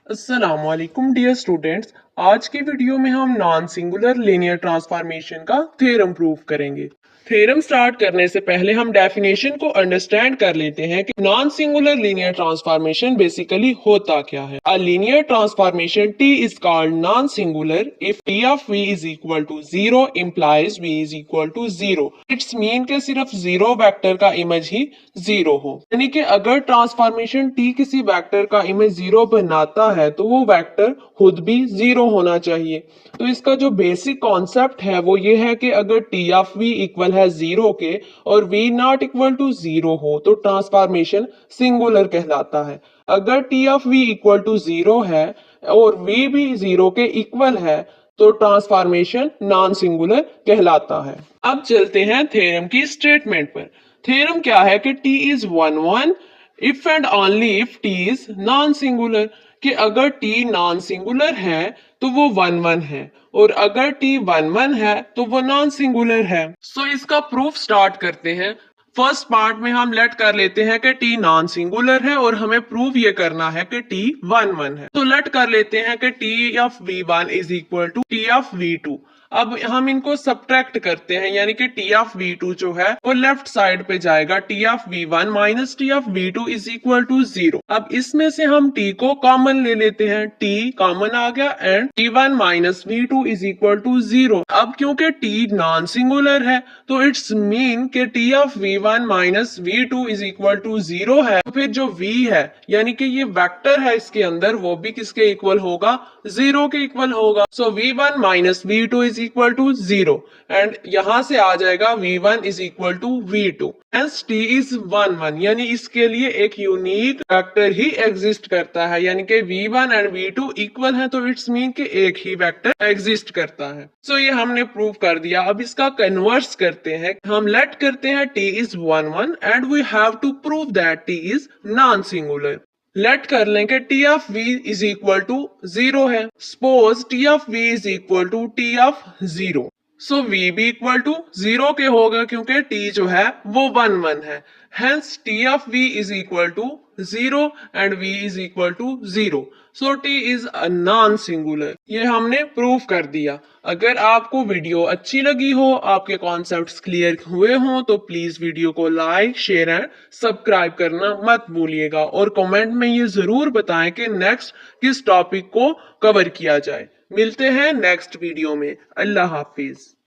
अस्सलामुअलैकुम dear students. आज की वीडियो में हम नॉन सिंगुलर लीनियर ट्रांसफॉर्मेशन का थ्योरम प्रूव करेंगे। थ्योरम स्टार्ट करने से पहले हम डेफिनेशन को अंडरस्टैंड कर लेते हैं कि non singular linear transformation basically होता क्या है। A linear transformation T is called non singular if T of V is equal to zero implies V is equal to zero. It's mean के सिर्फ जीरो वेक्टर का image ही zero हो, यानी कि अगर ट्रांसफॉर्मेशन टी किसी वेक्टर का इमेज जीरो बनाता है तो वो वेक्टर खुद भी जीरो होना चाहिए। तो इसका जो बेसिक कॉन्सेप्ट है वो ये है कि अगर टी ऑफ वी इक्वल है जीरो के और V not equal to zero हो तो ट्रांसफॉर्मेशन सिंगुलर कहलाता है। अगर T of V equal to zero है और वी भी जीरो के इक्वल है तो ट्रांसफॉर्मेशन नॉन सिंगुलर कहलाता है। अब चलते हैं थ्योरम की स्टेटमेंट पर। थ्योरम क्या है कि t is one one if and only if t is non singular, कि अगर t नॉन सिंगुलर है तो वो वन वन है और अगर t वन वन है तो वो नॉन सिंगुलर है। सो इसका प्रूफ स्टार्ट करते हैं। फर्स्ट पार्ट में हम लेट कर लेते हैं कि t नॉन सिंगुलर है और हमें प्रूव ये करना है कि t वन वन है। तो लेट कर लेते हैं कि t of v1 is equal to t of v2। अब हम इनको सब्ट्रैक्ट करते हैं, यानी कि t ऑफ v2 जो है वो लेफ्ट साइड पे जाएगा। t of v1 minus t of v2 is equal to zero. अब इसमें से हम t को कॉमन ले लेते हैं, t कॉमन आ गया and t1 minus v2 is equal to zero. अब क्योंकि t नॉन सिंगुलर है तो इट्स मीन के t of v1 minus v2 is equal to zero है। तो फिर जो v है यानी कि ये वेक्टर है इसके अंदर वो भी किसके इक्वल होगा, जीरो के इक्वल होगा। So v1 minus v2 is equal to zero and यहां से आ जाएगा v1 is equal to v2। Hence t is one one, यानी इसके लिए एक यूनिक वेक्टर ही एग्जिस्ट करता है, यानी कि v1 एंड v2 इक्वल है तो इट्स मीन कि एक ही वेक्टर एग्जिस्ट करता है। सो ये हमने प्रूव कर दिया। अब इसका कन्वर्स करते हैं। हम लेट करते हैं t is one one and we have to prove that t is non singular. Let कर लें कि T of V is equal to zero है। Suppose T of V is equal to T of zero. So V भी equal to zero के होगा क्योंकि T जो है वो वन वन है। Hence T of V is equal to zero and V is equal to zero. So T is a non singular. ये हमने प्रूव कर दिया। अगर आपको वीडियो अच्छी लगी हो, आपके कॉन्सेप्ट्स क्लियर हुए हों तो प्लीज वीडियो को लाइक शेयर एंड सब्सक्राइब करना मत भूलिएगा और कमेंट में ये जरूर बताएं कि नेक्स्ट किस टॉपिक को कवर किया जाए। मिलते हैं नेक्स्ट वीडियो में। अल्लाह हाफिज।